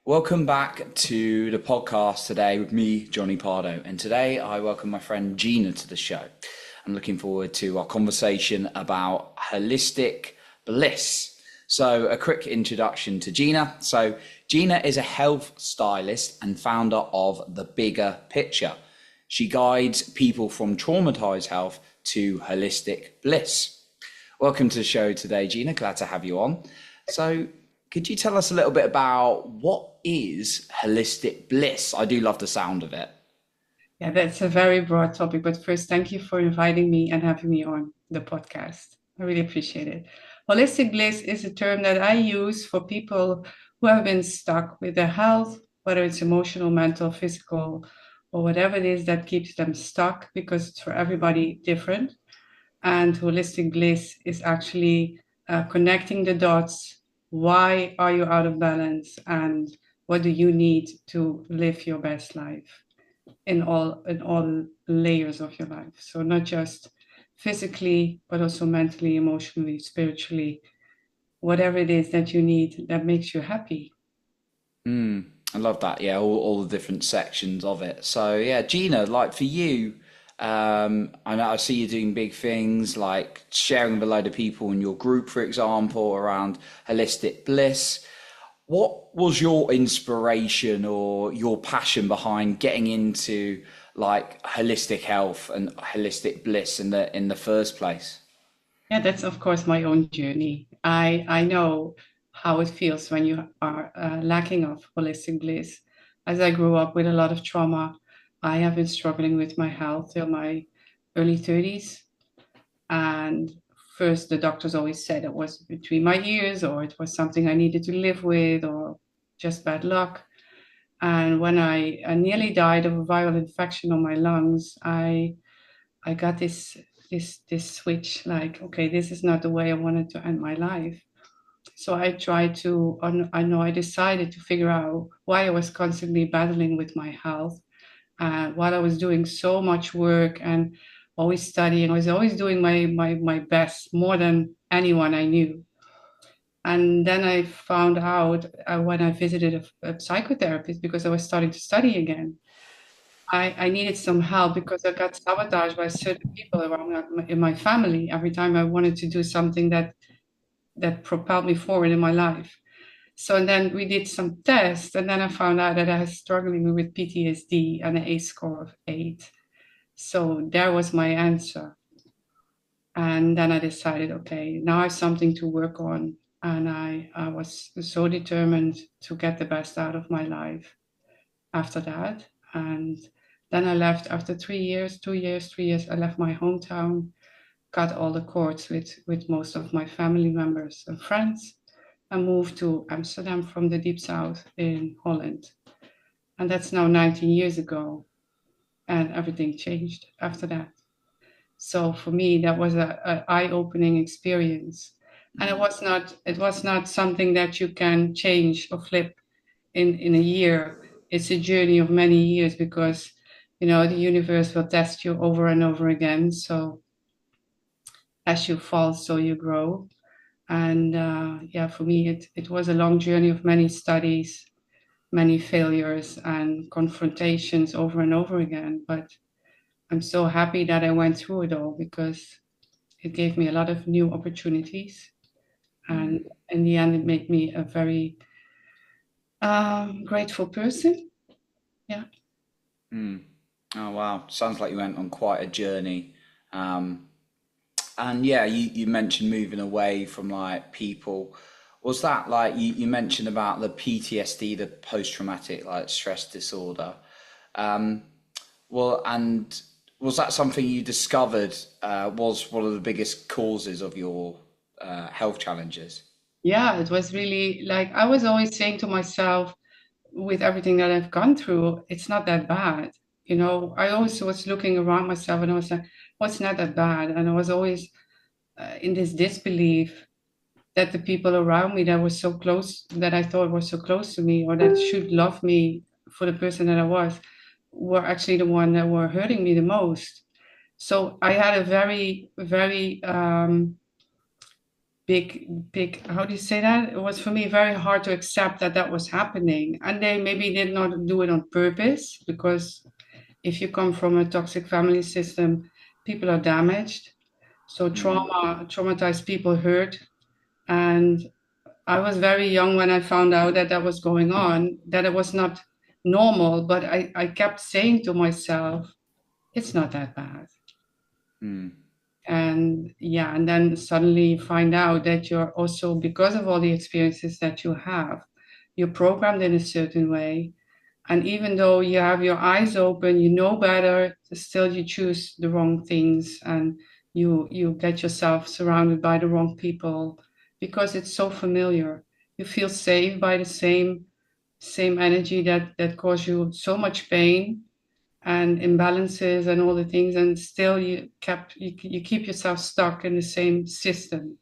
Welcome back to the podcast today with me, Johnny Pardo. And today I welcome my friend Gina to the show. I'm looking forward to our conversation about holistic bliss. So, a quick introduction to Gina. So, Gina is a health stylist and founder of The Bigger Picture. She guides people from traumatized health to holistic bliss. Welcome to the show today, Gina. Glad to have you on. So, could you tell us a little bit about what is holistic bliss? I do love the sound of it. Yeah, that's a very broad topic, but first, thank you for inviting me and having me on the podcast. I really appreciate it. Holistic bliss is a term that I use for people who have been stuck with their health, whether it's emotional, mental, physical, or whatever it is that keeps them stuck, because it's for everybody different. And holistic bliss is actually connecting the dots. Why are you out of balance? And what do you need to live your best life? In all layers of your life. So not just physically, but also mentally, emotionally, spiritually, whatever it is that you need that makes you happy. I love that. Yeah, all the different sections of it. So yeah, Gina, like for you, I know I see you doing big things like sharing with a load of people in your group, for example, around holistic bliss. What was your inspiration or your passion behind getting into like holistic health and holistic bliss in the first place? Yeah, that's of course my own journey. I know how it feels when you are lacking of holistic bliss. As I grew up with a lot of trauma, I have been struggling with my health till my early 30s. And first, the doctors always said it was between my ears, or it was something I needed to live with, or just bad luck. And when I nearly died of a viral infection on my lungs, I got this switch, like, okay, this is not the way I wanted to end my life. So I tried to, I know I decided to figure out why I was constantly battling with my health, while I was doing so much work and always studying. I was always doing my best, more than anyone I knew. And then I found out when I visited a psychotherapist, because I was starting to study again. I needed some help because I got sabotaged by certain people around in my family every time I wanted to do something that propelled me forward in my life. So and then we did some tests, and then I found out that I was struggling with PTSD and an A score of 8. So there was my answer. And then I decided, okay, now I have something to work on. And I was so determined to get the best out of my life after that. And then I left after 3 years, 2 years, 3 years. I left my hometown, cut all the cords with most of my family members and friends, and moved to Amsterdam from the deep south in Holland. And that's now 19 years ago. And everything changed after that. So for me, that was a eye-opening experience. And it was not something that you can change or flip in a year. It's a journey of many years, because the universe will test you over and over again. So as you fall, so you grow. And yeah, for me, it was a long journey of many studies, many failures, and confrontations over and over again. But I'm so happy that I went through it all, because it gave me a lot of new opportunities. And in the end, it made me a very grateful person. Yeah. Oh wow, sounds like you went on quite a journey. Um, and yeah, you mentioned moving away from like people. Was that like you mentioned about the PTSD, the post-traumatic like stress disorder? Um, well, and was that something you discovered was one of the biggest causes of your health challenges? Yeah, it was really like I was always saying to myself, with everything that I've gone through, it's not that bad. I always was looking around myself and I was like, oh, it's not that bad. And I was always in this disbelief that the people around me that were so close, that I thought were so close to me, or that should love me for the person that I was, were actually the one that were hurting me the most. So I had a very, very big, how do you say that? It was for me very hard to accept that that was happening. And they maybe did not do it on purpose, because if you come from a toxic family system, people are damaged. So traumatized people hurt. And I was very young when I found out that that was going on, that it was not normal. But I kept saying to myself, it's not that bad. Mm. And yeah, and then suddenly you find out that you're also, because of all the experiences that you have, you're programmed in a certain way. And even though you have your eyes open, you know better, still you choose the wrong things, and you get yourself surrounded by the wrong people because it's so familiar. You feel safe by the same energy that cause you so much pain and imbalances and all the things, and still you keep yourself stuck in the same system.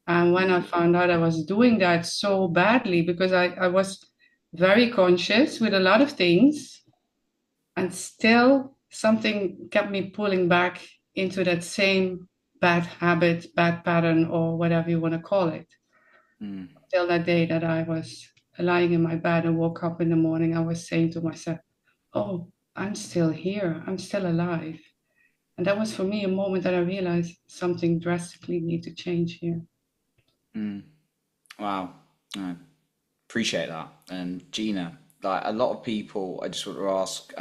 And when I found out I was doing that so badly, because I was very conscious with a lot of things, and still something kept me pulling back into that same bad habit, bad pattern, or whatever you want to call it. Mm. Till that day that I was lying in my bed and woke up in the morning, I was saying to myself, oh, I'm still here, I'm still alive. And that was for me a moment that I realized something drastically need to change here. Mm. Wow. I appreciate that. And Gina, like a lot of people, I just want to ask,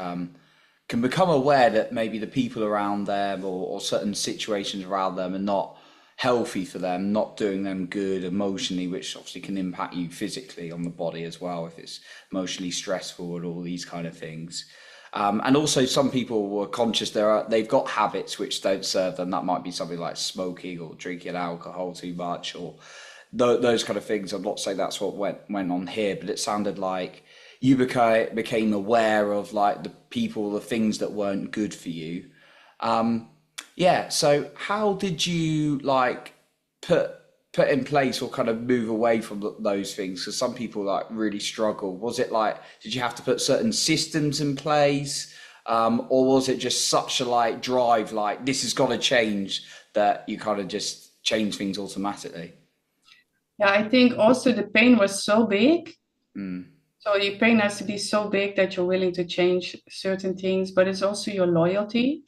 can become aware that maybe the people around them or certain situations around them are not healthy for them, not doing them good emotionally, which obviously can impact you physically on the body as well if it's emotionally stressful and all these kind of things. And also, some people were conscious they've got habits which don't serve them. That might be something like smoking or drinking alcohol too much, or those kind of things. I'm not saying that's what went on here, but it sounded like you became aware of like the people, the things that weren't good for you. Yeah. So how did you like put put in place or kind of move away from those things? Because some people like really struggle. Was it like, did you have to put certain systems in place, or was it just such a like drive, like this has got to change, that you kind of just change things automatically? Yeah, I think also the pain was so big. Mm. So your pain has to be so big that you're willing to change certain things, but it's also your loyalty.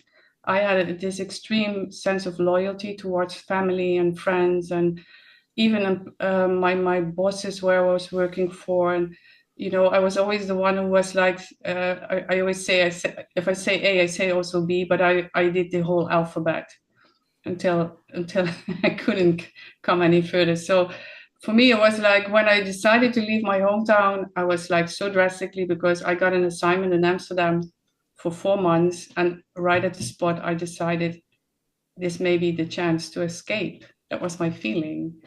I had this extreme sense of loyalty towards family and friends, and even my bosses where I was working for. And I was always the one who was like, I always say, if I say A, I say also B, but I did the whole alphabet until I couldn't come any further. So for me, it was like when I decided to leave my hometown, I was like so drastically, because I got an assignment in Amsterdam for 4 months, and right at the spot, I decided this may be the chance to escape. That was my feeling,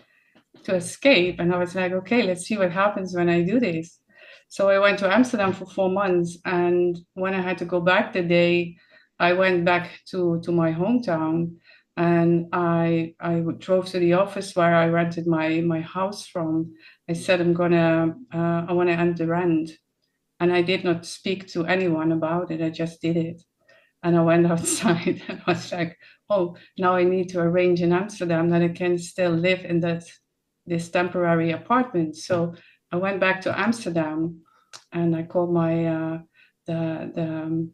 to escape. And I was like, okay, let's see what happens when I do this. So I went to Amsterdam for 4 months. And when I had to go back the day, I went back to my hometown, and I drove to the office where I rented my house from. I said, I want to end the rent. And I did not speak to anyone about it. I just did it. And I went outside and was like, oh, now I need to arrange in Amsterdam that I can still live in this temporary apartment. So I went back to Amsterdam, and I called my the the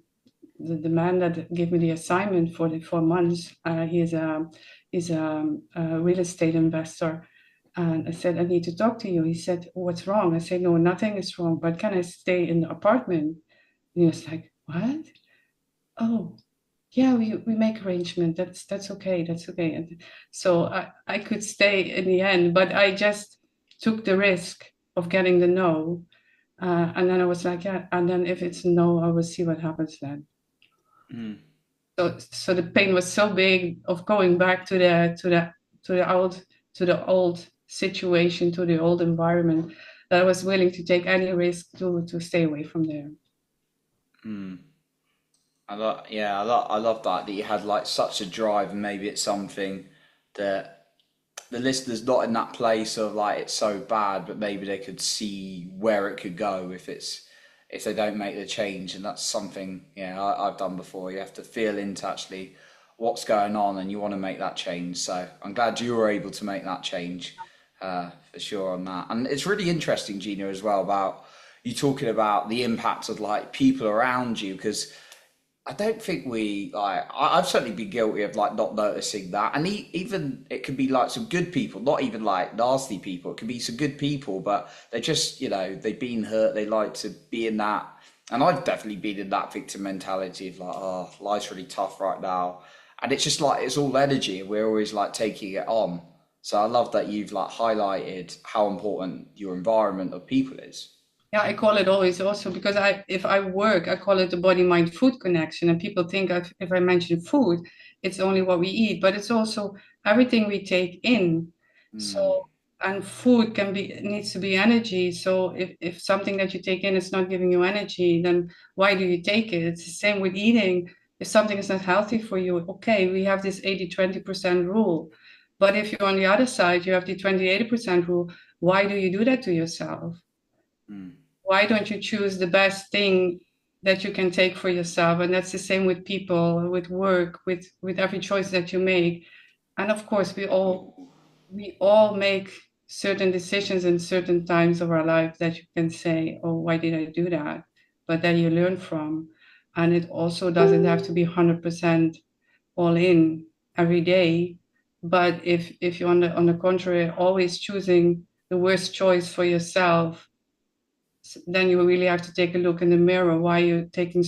the man that gave me the assignment for the 4 months. He's a real estate investor. And I said, I need to talk to you. He said, what's wrong? I said, no, nothing is wrong, but can I stay in the apartment? And he was like, what? Oh, yeah, we make arrangement. That's okay. That's okay. And so I could stay in the end, but I just took the risk of getting the no. And then I was like, yeah, and then if it's no, I will see what happens then. Mm. So the pain was so big of going back to the old situation, to the old environment, that I was willing to take any risk to stay away from there. Mm. I love that you had like such a drive, and maybe it's something that the listener's not in that place of like it's so bad, but maybe they could see where it could go if they don't make the change, and that's something I've done before. You have to feel into actually what's going on and you want to make that change. So I'm glad you were able to make that change for sure on that. And it's really interesting, Gina, as well about you talking about the impact of like people around you because I don't think we like. I've certainly been guilty of like not noticing that, and even it could be like some good people, not even like nasty people. It could be some good people, but they're just they've been hurt. They like to be in that, and I've definitely been in that victim mentality of like, oh, life's really tough right now, and it's just like it's all energy, and we're always like taking it on. So I love that you've like highlighted how important your environment of people is. Yeah, I call it always also because if I work, I call it the body mind food connection. And people think if I mention food, it's only what we eat, but it's also everything we take in. Mm, So, and food needs to be energy. So if something that you take in is not giving you energy, then why do you take it? It's the same with eating. If something is not healthy for you, okay, we have this 80-20% rule. But if you're on the other side, you have the 20-80% rule. Why do you do that to yourself? mm, Why don't you choose the best thing that you can take for yourself? And that's the same with people, with work, with every choice that you make. And of course, ooh, we all make certain decisions in certain times of our life that you can say, oh, why did I do that? But then you learn from. And it also doesn't have to be 100% all in every day. But if you're on the contrary, always choosing the worst choice for yourself, then you really have to take a look in the mirror. Why you're taking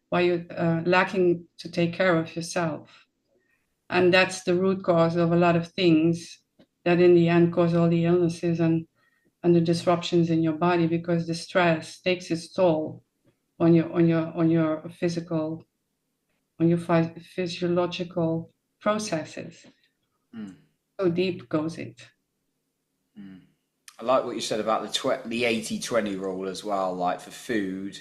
why you're lacking to take care of yourself, and that's the root cause of a lot of things that in the end cause all the illnesses and the disruptions in your body, because the stress takes its toll on your physical, on your physiological processes. mm, So deep goes it. mm. I like what you said about the 80-20 rule as well. Like for food,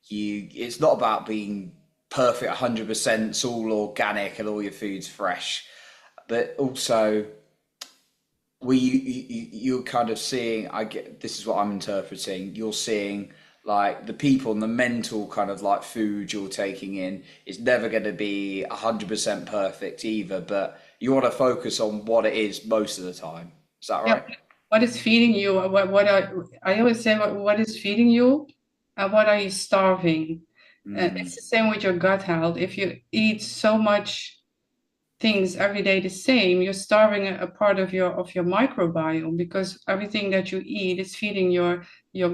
it's not about being perfect 100%, it's all organic and all your food's fresh. But also you're kind of seeing, I get this is what I'm interpreting. You're seeing like the people and the mental kind of like food you're taking in is never going to be 100% perfect either, but you want to focus on what it is most of the time. Is that Yeah, right? what is feeding you? I always say, what is feeding you, and what are you starving? It's Mm, the same with your gut health. If you eat so much things every day the same, you're starving a part of your microbiome, because everything that you eat is feeding your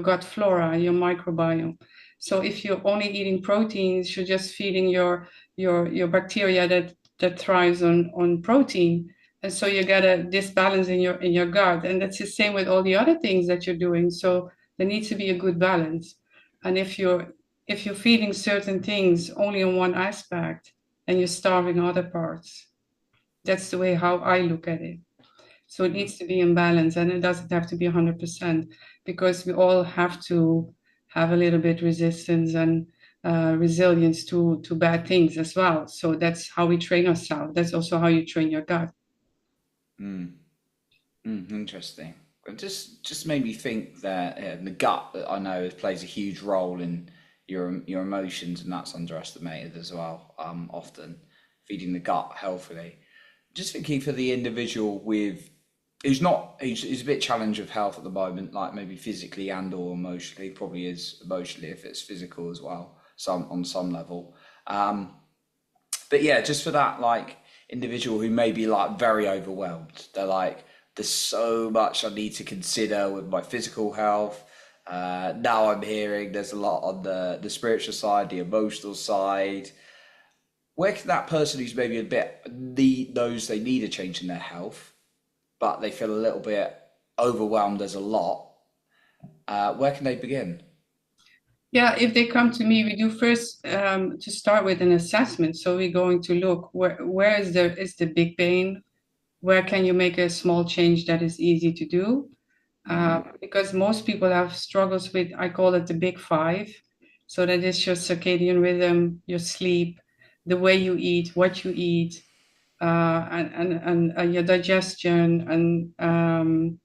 gut flora, your microbiome. So if you're only eating proteins, you're just feeding your bacteria that thrives on protein. And so you get a disbalance in your gut. And that's the same with all the other things that you're doing. So there needs to be a good balance. And if you're feeding certain things only on one aspect and you're starving other parts, that's the way how I look at it. So it mm, needs to be in balance, and it doesn't have to be 100%, because we all have to have a little bit resistance and resilience to bad things as well. So that's how we train ourselves. That's also how you train your gut. mm, interesting. It just made me think that the gut, I know, plays a huge role in your emotions, and that's underestimated as well. Often feeding the gut healthily. Just thinking for the individual with who's not who's a bit challenged with health at the moment, like maybe physically and or emotionally, probably is emotionally if it's physical as well, some on some level. Um, but yeah, just for that like individual who may be like very overwhelmed. They're like, there's so much I need to consider with my physical health. Now I'm hearing there's a lot on the spiritual side, the emotional side. Where can that person who's maybe a bit knows they need a change in their health, but they feel a little bit overwhelmed, there's a lot, where can they begin? Yeah, if they come to me, we do first to start with an assessment. So we're going to look where is the big pain? Where can you make a small change that is easy to do? Because most people have struggles with, I call it the big five. So that is your circadian rhythm, your sleep, the way you eat, what you eat, and your digestion, and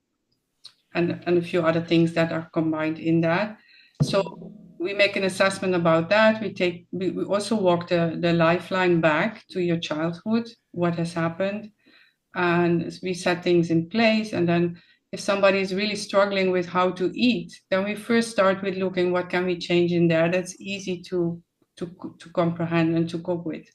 a few other things that are combined in that. So we make an assessment about that. We also walk the lifeline back to your childhood, what has happened, and we set things in place. And then if somebody is really struggling with how to eat, then we first start with looking what can we change in there that's easy to comprehend and to cope with,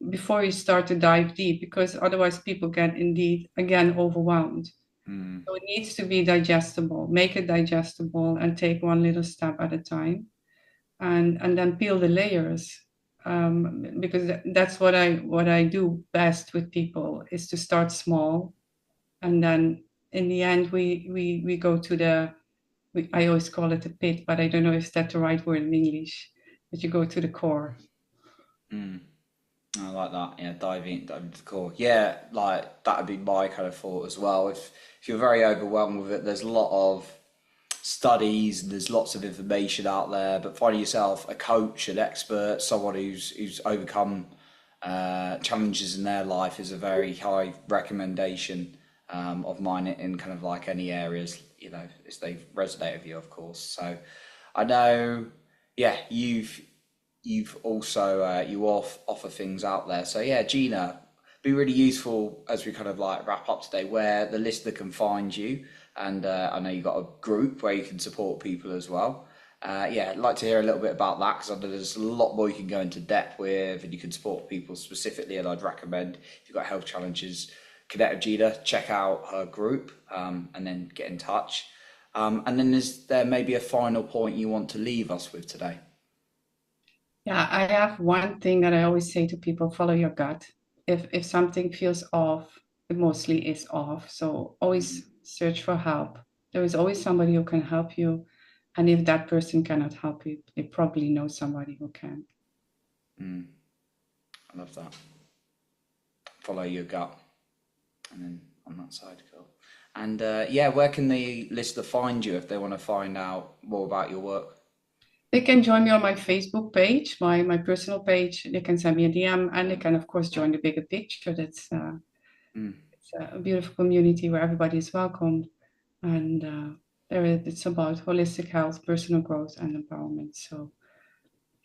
before you start to dive deep, because otherwise people get indeed again overwhelmed. Mm, So it needs to be digestible. Make it digestible and take one little step at a time, and then peel the layers. Because that's what I do best with people, is to start small, and then in the end we go to I always call it a pit, but I don't know if that's the right word in English. But you go to the core. mm. I like that. Yeah, diving to the core. Yeah, like that would be my kind of thought as well. If you're very overwhelmed with it, there's a lot of studies and there's lots of information out there. But finding yourself a coach, an expert, someone who's overcome challenges in their life is a very high recommendation of mine in kind of like any areas, if they resonate with you, of course. So I know, yeah, you've also offer things out there. So yeah, Gina, be really useful as we kind of like wrap up today, where the listener can find you, and I know you've got a group where you can support people as well. Yeah, I'd like to hear a little bit about that, because I know there's a lot more you can go into depth with, and you can support people specifically. And I'd recommend, if you've got health challenges, connect with Gina, check out her group, and then get in touch. And then is there maybe a final point you want to leave us with today? Yeah, I have one thing that I always say to people: follow your gut. If something feels off, it mostly is off. So always search for help. There is always somebody who can help you. And if that person cannot help you, they probably know somebody who can. Mm, I love that. Follow your gut, and then on that side, cool. And yeah, where can the listener find you if they want to find out more about your work? They can join me on my Facebook page, my personal page. They can send me a DM, and they can, of course, join the bigger picture. Mm, It's a beautiful community where everybody is welcome. And it's about holistic health, personal growth, and empowerment. So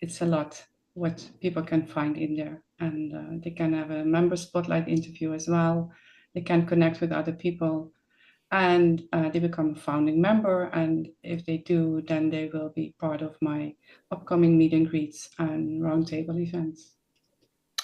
it's a lot what people can find in there. And they can have a member spotlight interview as well. They can connect with other people, and they become a founding member. And if they do, then they will be part of my upcoming meet and greets and roundtable events.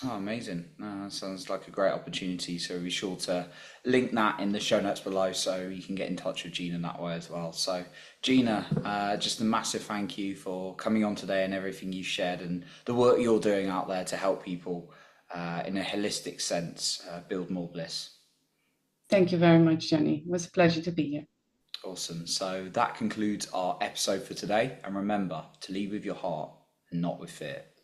oh, amazing. That sounds like a great opportunity. So be sure to link that in the show notes below so you can get in touch with Gina that way as well. So, Gina, just a massive thank you for coming on today and everything you shared, and the work you're doing out there to help people in a holistic sense build more bliss. Thank you very much, Jenny. It was a pleasure to be here. Awesome. So that concludes our episode for today. And remember to lead with your heart and not with fear.